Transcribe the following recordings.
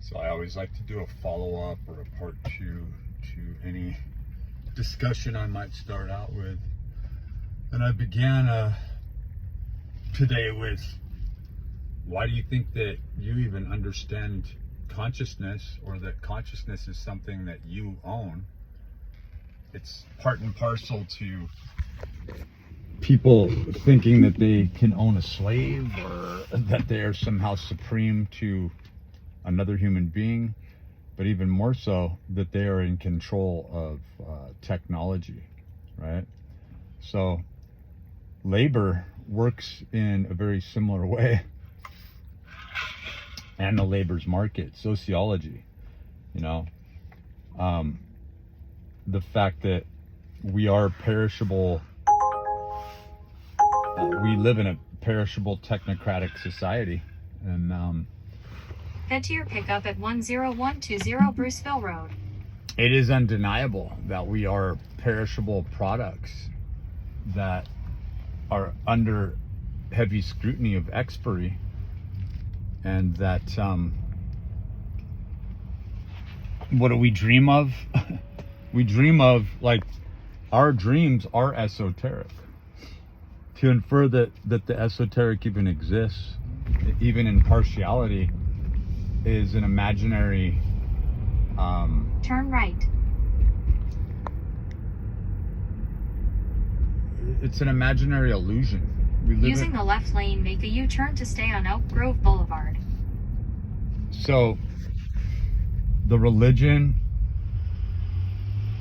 So I always like to do a follow-up or a part two to any discussion I might start out with. And I began today with, why do you think that you even understand consciousness, or that consciousness is something that you own? It's part and parcel to people thinking that they can own a slave, or that they are somehow supreme to another human being, but even more so that they are in control of technology, right? So labor works in a very similar way, and the labor's market, sociology, the fact that we are perishable, we live in a perishable technocratic society, and Head to your pickup at 10120 Bruceville Road. it is undeniable that we are perishable products that are under heavy scrutiny of expiry, and that what do we dream of? We dream of, like, our dreams are esoteric. To infer that the esoteric even exists, even in partiality, is an imaginary Turn right. it's an imaginary illusion. We live Using the left lane, make a U-turn to stay on Elk Grove Boulevard. So the religion,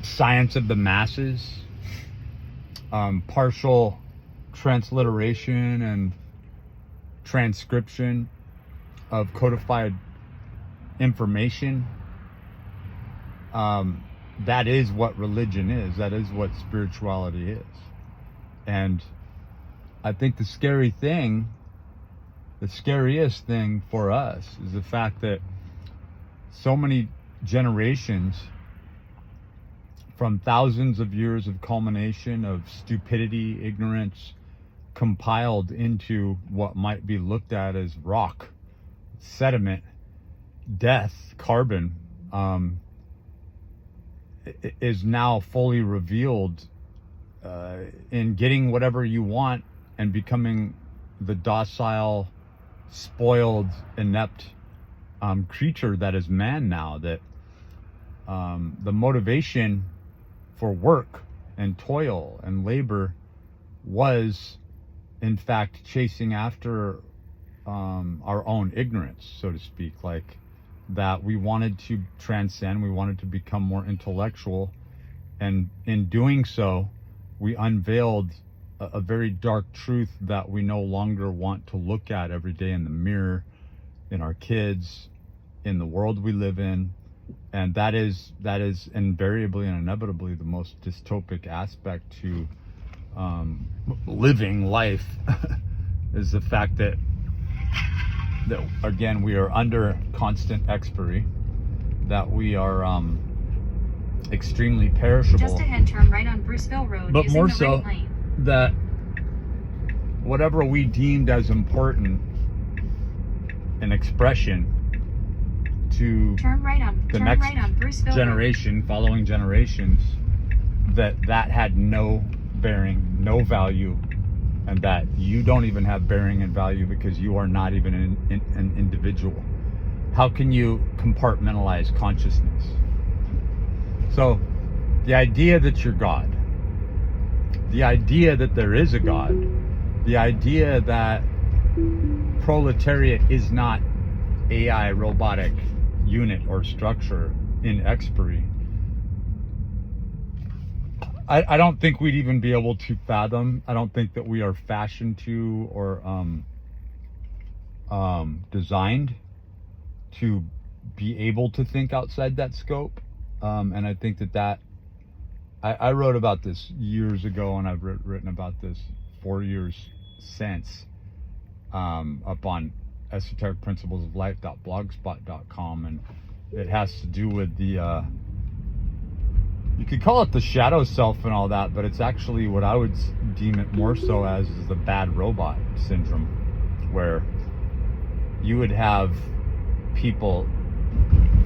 science of the masses, partial transliteration and transcription of codified information, that is what religion is. That is what spirituality is. And I think the scariest thing for us is the fact that so many generations, from thousands of years of culmination of stupidity, ignorance, compiled into what might be looked at as rock, sediment, death, carbon, is now fully revealed in getting whatever you want and becoming the docile, spoiled, inept creature that is man now. That the motivation for work and toil and labor was, in fact, chasing after our own ignorance, so to speak. Like, that we wanted to transcend, we wanted to become more intellectual, and in doing so, we unveiled a very dark truth that we no longer want to look at every day in the mirror, in our kids, in the world we live in. And that is invariably and inevitably the most dystopic aspect to living life is the fact that again, we are under constant expiry, that we are extremely perishable. Just ahead, turn right on Bruceville Road. But using more the so, right lane. that whatever we deemed as important an expression to Turn right on Bruceville generation, Road. following generations, that had no bearing, no value, and that you don't even have bearing and value because you are not even an individual. How can you compartmentalize consciousness? So the idea that you're God, the idea that there is a God, the idea that proletariat is not AI robotic unit or structure in expiry, I don't think we'd even be able to fathom. I don't think that we are fashioned to or designed to be able to think outside that scope. And I think that I wrote about this years ago, and I've written about this 4 years since, up on esotericprinciplesoflife.blogspot.com, and it has to do with the you could call it the shadow self and all that, but it's actually what I would deem it more so as is the bad robot syndrome, where you would have people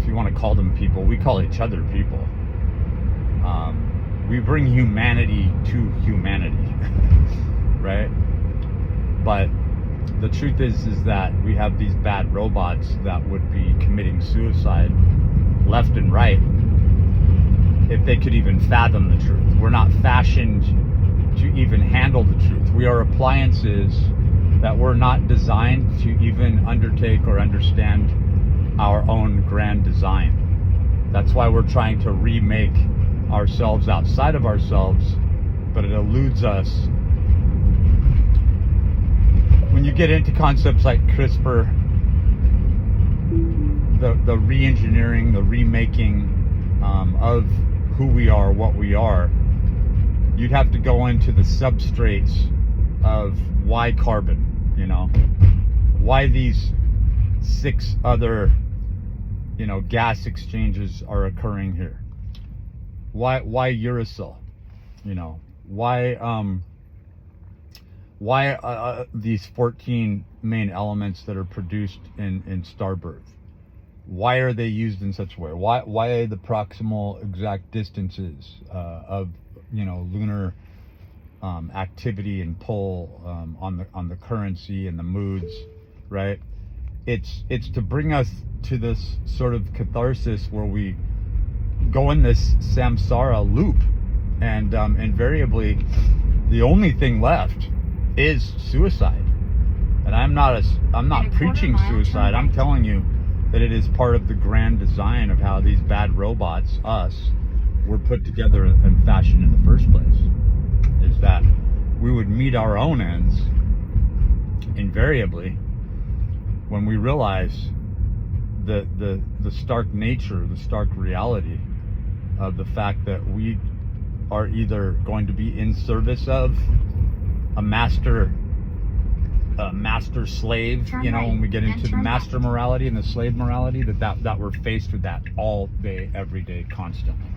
if you want to call them people, we call each other people. We bring humanity to humanity, right? But the truth is that we have these bad robots that would be committing suicide left and right if they could even fathom the truth. We're not fashioned to even handle the truth. We are appliances that were not designed to even undertake or understand our own grand design. That's why we're trying to remake ourselves outside of ourselves, but it eludes us. When you get into concepts like CRISPR, the re-engineering, the remaking of who we are, what we are, you'd have to go into the substrates of why carbon, you know, why these 6 other, you know, gas exchanges are occurring here. Why uracil, you know, why these 14 main elements that are produced in starbirth, why are they used in such a way? Why the proximal exact distances of, you know, lunar activity and pull on the currency and the moods, right? It's to bring us to this sort of catharsis where we go in this samsara loop, and invariably the only thing left is suicide. And I'm not preaching suicide. I'm telling you that it is part of the grand design of how these bad robots, us, were put together and fashioned in the first place. Is that we would meet our own ends invariably when we realize the stark nature, the stark reality of the fact that we are either going to be in service of a master slave, Turn you know, right, when we get then into the turn master left. morality and the slave morality, that we're faced with that all day, every day, constantly.